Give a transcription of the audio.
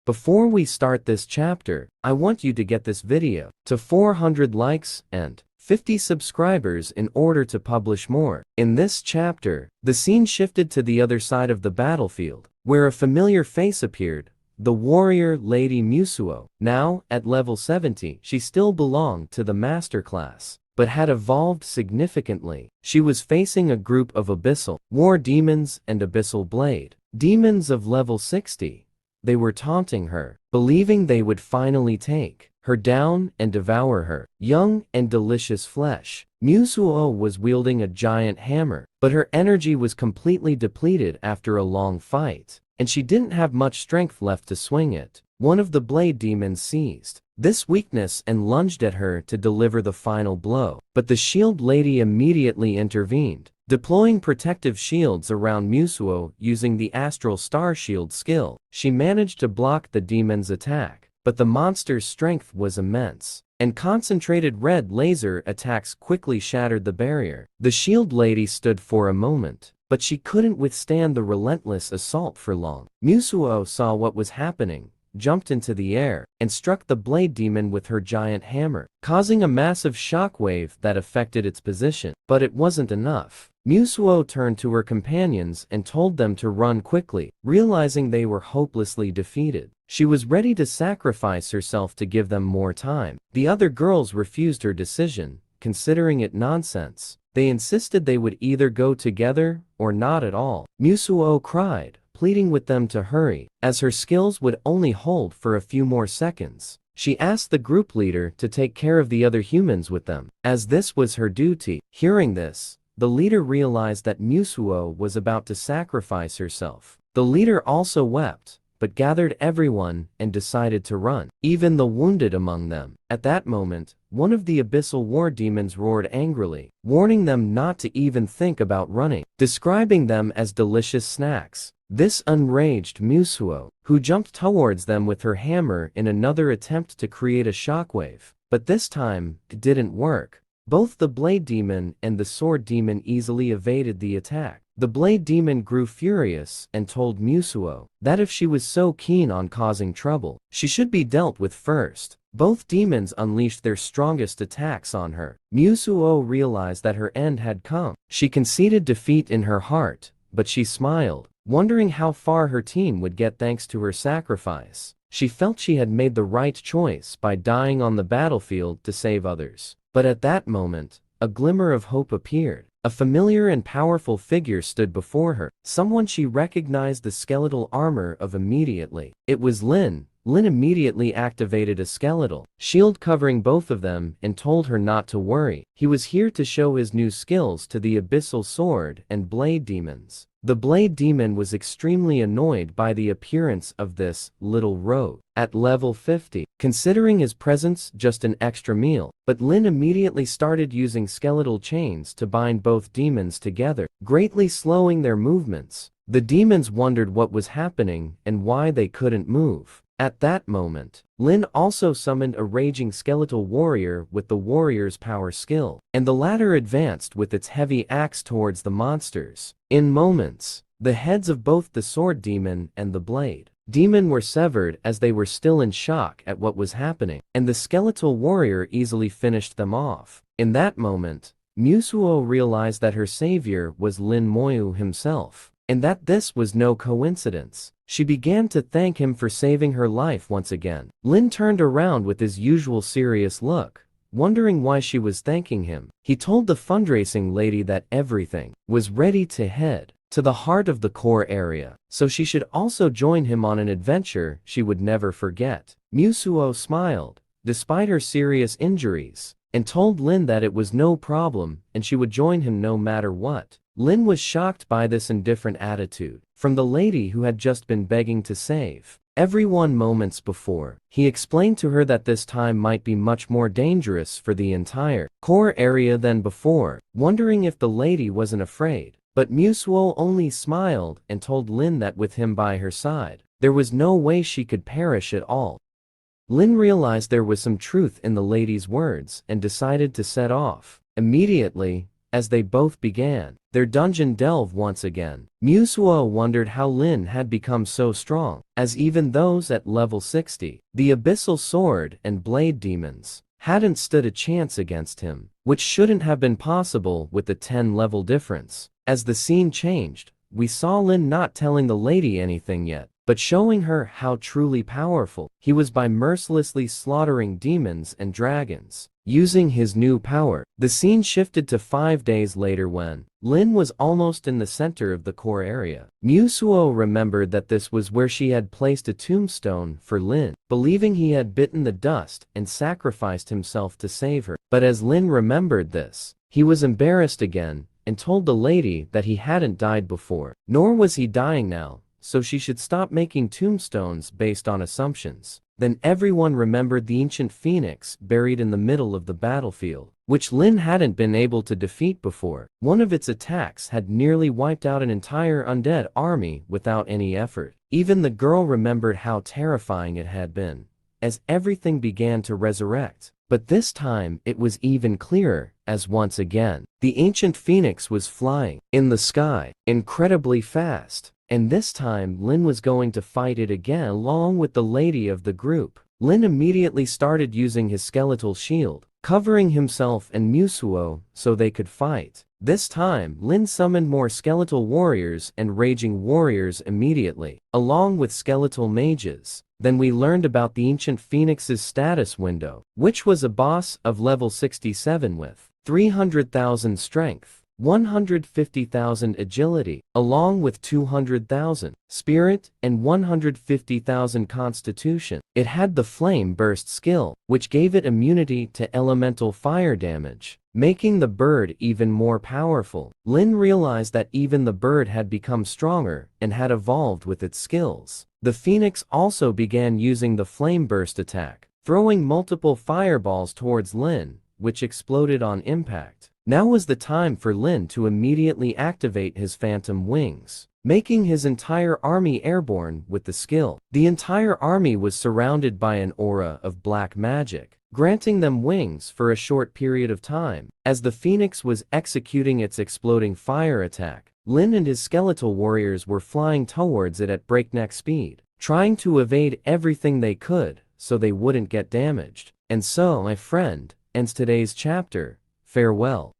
Before we start this chapter, I want you to get this video to 400 likes and 50 subscribers in order to publish more. In this chapter, the scene shifted to the other side of the battlefield, where a familiar face appeared, the warrior Lady Musuo. Now, at level 70, she still belonged to the master class, but had evolved significantly. She was facing a group of abyssal war demons and abyssal blade demons of level 60. They were taunting her, believing they would finally take her down and devour her young and delicious flesh. Musuo was wielding a giant hammer, but her energy was completely depleted after a long fight, and she didn't have much strength left to swing it. One of the blade demons seized this weakness and lunged at her to deliver the final blow, but the shield lady immediately intervened, deploying protective shields around Musuo using the Astral Star Shield skill. She managed to block the demon's attack, but the monster's strength was immense, and concentrated red laser attacks quickly shattered the barrier. The shield lady stood for a moment, but she couldn't withstand the relentless assault for long. Musuo saw what was happening, jumped into the air, and struck the blade demon with her giant hammer, causing a massive shockwave that affected its position. But it wasn't enough. Musuo turned to her companions and told them to run quickly, realizing they were hopelessly defeated. She was ready to sacrifice herself to give them more time. The other girls refused her decision, considering it nonsense. They insisted they would either go together or not at all. Musuo cried, pleading with them to hurry, as her skills would only hold for a few more seconds. She asked the group leader to take care of the other humans with them, as this was her duty. Hearing this, the leader realized that Musuo was about to sacrifice herself. The leader also wept, but gathered everyone and decided to run, even the wounded among them. At that moment, one of the abyssal war demons roared angrily, warning them not to even think about running, describing them as delicious snacks. This enraged Musuo, who jumped towards them with her hammer in another attempt to create a shockwave. But this time, it didn't work. Both the blade demon and the sword demon easily evaded the attack. The blade demon grew furious and told Musuo that if she was so keen on causing trouble, she should be dealt with first. Both demons unleashed their strongest attacks on her. Musuo realized that her end had come. She conceded defeat in her heart, but she smiled, wondering how far her team would get thanks to her sacrifice. She felt she had made the right choice by dying on the battlefield to save others. But at that moment, a glimmer of hope appeared. A familiar and powerful figure stood before her, someone she recognized the skeletal armor of immediately. It was Lin. Lin immediately activated a skeletal shield covering both of them and told her not to worry. He was here to show his new skills to the abyssal sword and blade demons. The blade demon was extremely annoyed by the appearance of this little rogue at level 50, considering his presence just an extra meal. But Lin immediately started using skeletal chains to bind both demons together, greatly slowing their movements. The demons wondered what was happening and why they couldn't move. At that moment, Lin also summoned a raging skeletal warrior with the warrior's power skill, and the latter advanced with its heavy axe towards the monsters. In moments, the heads of both the sword demon and the blade demon were severed as they were still in shock at what was happening, and the skeletal warrior easily finished them off. In that moment, Musuo realized that her savior was Lin Moyu himself, and that this was no coincidence. She began to thank him for saving her life once again. Lin turned around with his usual serious look, wondering why she was thanking him. He told the fundraising lady that everything was ready to head to the heart of the core area, so she should also join him on an adventure she would never forget. Musuo smiled, despite her serious injuries, and told Lin that it was no problem and she would join him no matter what. Lin was shocked by this indifferent attitude from the lady who had just been begging to save everyone moments before. He explained to her that this time might be much more dangerous for the entire core area than before, wondering if the lady wasn't afraid. But Musuo only smiled and told Lin that with him by her side, there was no way she could perish at all. Lin realized there was some truth in the lady's words and decided to set off. Immediately, as they both began their dungeon delve once again. Manhwa wondered how Lin had become so strong, as even those at level 60, the abyssal sword and blade demons, hadn't stood a chance against him, which shouldn't have been possible with the 10 level difference. As the scene changed, we saw Lin not telling the lady anything yet, but showing her how truly powerful he was by mercilessly slaughtering demons and dragons, using his new power. The scene shifted to 5 days later when Lin was almost in the center of the core area. Manhwa remembered that this was where she had placed a tombstone for Lin, believing he had bitten the dust and sacrificed himself to save her. But as Lin remembered this, he was embarrassed again and told the lady that he hadn't died before, nor was he dying now, so she should stop making tombstones based on assumptions. Then everyone remembered the ancient phoenix buried in the middle of the battlefield, which Lin hadn't been able to defeat before. One of its attacks had nearly wiped out an entire undead army without any effort. Even the girl remembered how terrifying it had been, as everything began to resurrect. But this time it was even clearer, as once again, the ancient phoenix was flying in the sky, incredibly fast. And this time Lin was going to fight it again along with the lady of the group. Lin immediately started using his skeletal shield, covering himself and Manhwa so they could fight. This time, Lin summoned more skeletal warriors and raging warriors immediately, along with skeletal mages. Then we learned about the ancient phoenix's status window, which was a boss of level 67 with 300,000 strength, 150,000 agility, along with 200,000 spirit and 150,000 constitution. It had the flame burst skill, which gave it immunity to elemental fire damage, making the bird even more powerful. Lin realized that even the bird had become stronger and had evolved with its skills. The phoenix also began using the flame burst attack, throwing multiple fireballs towards Lin, which exploded on impact. Now was the time for Lin to immediately activate his phantom wings, making his entire army airborne with the skill. The entire army was surrounded by an aura of black magic, granting them wings for a short period of time. As the phoenix was executing its exploding fire attack, Lin and his skeletal warriors were flying towards it at breakneck speed, trying to evade everything they could so they wouldn't get damaged. And so, my friend, ends today's chapter. Farewell.